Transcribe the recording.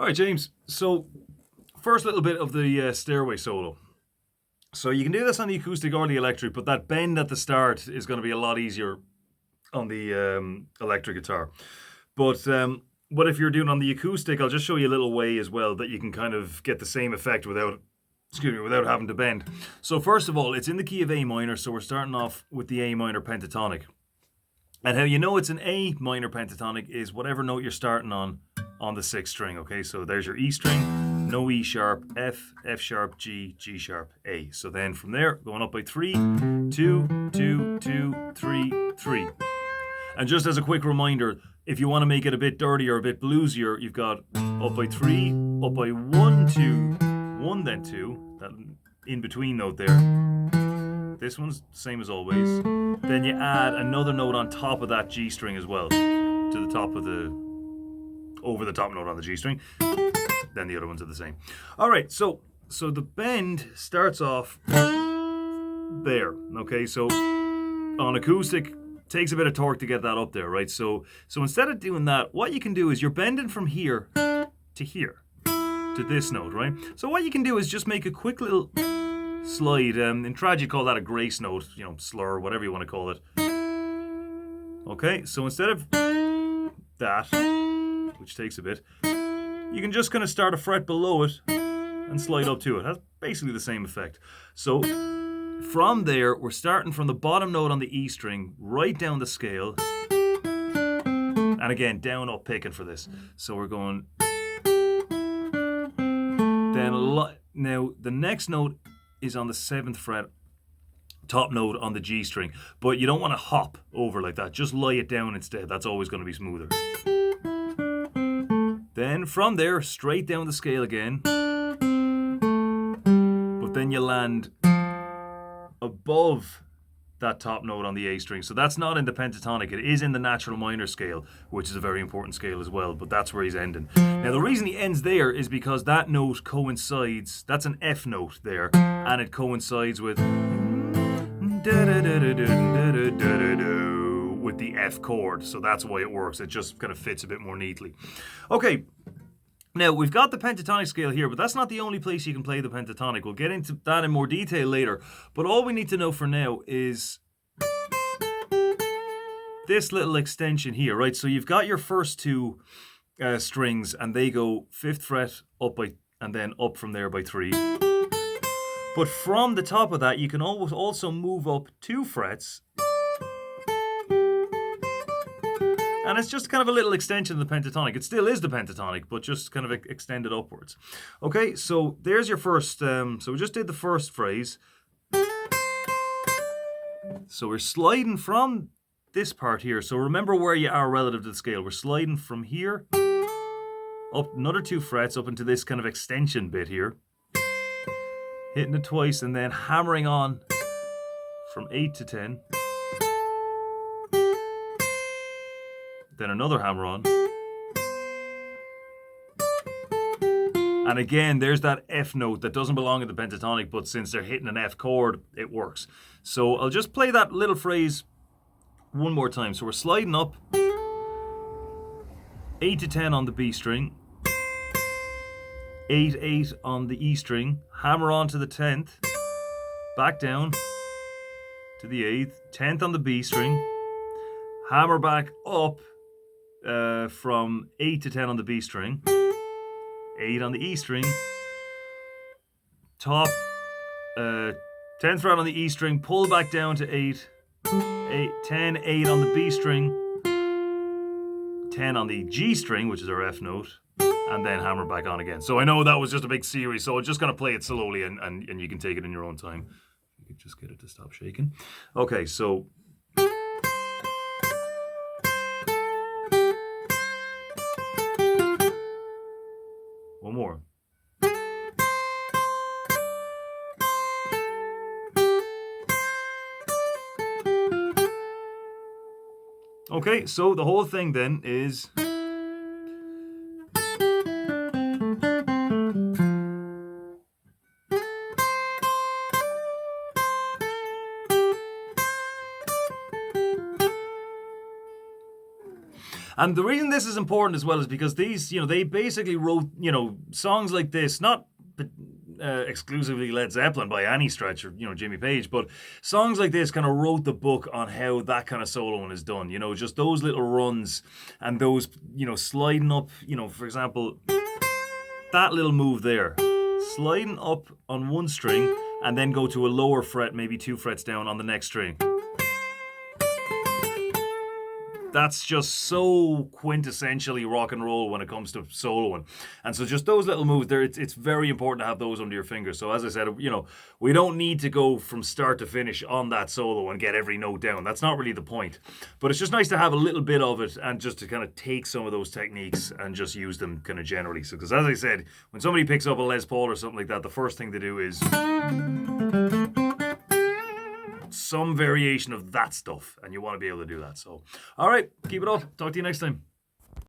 All right, James. So, first little bit of the stairway solo. So you can do this on the acoustic or the electric, but that bend at the start is going to be a lot easier on the electric guitar. But if you're doing it on the acoustic, I'll just show you a little way as well that you can kind of get the same effect without having to bend. So first of all, it's in the key of A minor, so we're starting off with the A minor pentatonic. And how you know it's an A minor pentatonic is whatever note you're starting on the sixth string, okay? So there's your E string, no E sharp, F, F sharp, G, G sharp, A. So then from there, going up by 3, 2, 2, 2, 3, 3. And just as a quick reminder, if you want to make it a bit dirtier, a bit bluesier, you've got up by 3, up by 1, 2, 1, then 2, that in-between note there. This one's the same as always. Then you add another note on top of that G string as well, to the top of over the top note on the G string. Then the other ones are the same. All right, so the bend starts off there, okay? So on acoustic, takes a bit of torque to get that up there, right? So instead of doing that, what you can do is you're bending from here to here, to this note, right? So what you can do is just make a quick little slide. In trad, you call that a grace note, slur, whatever you want to call it. Okay, so instead of that, which takes a bit, you can just kind of start a fret below it and slide up to it. That's basically the same effect. So from there, we're starting from the bottom note on the E string, right down the scale. And again, down, up, picking for this. So we're going. Now, the next note is on the 7th fret, top note on the G string. But you don't want to hop over like that. Just lie it down instead. That's always going to be smoother. Then from there, straight down the scale again. But then you land above that top note on the A string. So that's not in the pentatonic. It is in the natural minor scale, which is a very important scale as well, but that's where he's ending. Now, the reason he ends there is because that note coincides, that's an F note there, and it coincides with the F chord. So that's why it works. It just kind of fits a bit more neatly. Okay. Now, we've got the pentatonic scale here, but that's not the only place you can play the pentatonic. We'll get into that in more detail later. But all we need to know for now is this little extension here, right? So you've got your first two strings, and they go 5th fret up by, and then up from there by 3. But from the top of that, you can always also move up 2 frets. And it's just kind of a little extension of the pentatonic. It still is the pentatonic, but just kind of extended upwards. Okay, so there's your first, so we just did the first phrase. So we're sliding from this part here. So remember where you are relative to the scale. We're sliding from here, up another 2 frets, up into this kind of extension bit here. Hitting it twice and then hammering on from 8 to 10. Then another hammer on. And again, there's that F note that doesn't belong in the pentatonic, but since they're hitting an F chord, it works. So I'll just play that little phrase one more time. So we're sliding up 8 to 10 on the B string, 8, 8 on the E string, hammer on to the 10th, back down to the 8th, 10th on the B string, hammer back up from 8 to 10 on the B string, 8 on the E string, top 10th fret on the E string, pull back down to 8, 10, 8 on the B string, 10 on the G string, which is our F note, and then hammer back on again. So I know that was just a big series, so I'm just going to play it slowly and you can take it in your own time. You can just get it to stop shaking. Okay, so one more. Okay, so the whole thing then is And the reason this is important as well is because these, they basically wrote, songs like this, not exclusively Led Zeppelin by any stretch, or Jimmy Page, but songs like this kind of wrote the book on how that kind of soloing is done. Just those little runs and those, sliding up. For example, that little move there, sliding up on one string and then go to a lower fret, maybe 2 frets down on the next string. That's just so quintessentially rock and roll when it comes to soloing. And so just those little moves there, it's very important to have those under your fingers. So as I said, we don't need to go from start to finish on that solo and get every note down. That's not really the point. But it's just nice to have a little bit of it and just to kind of take some of those techniques and just use them kind of generally. So, because as I said, when somebody picks up a Les Paul or something like that, the first thing they do is some variation of that stuff, and you want to be able to do that. So, all right, keep it up. Talk to you next time.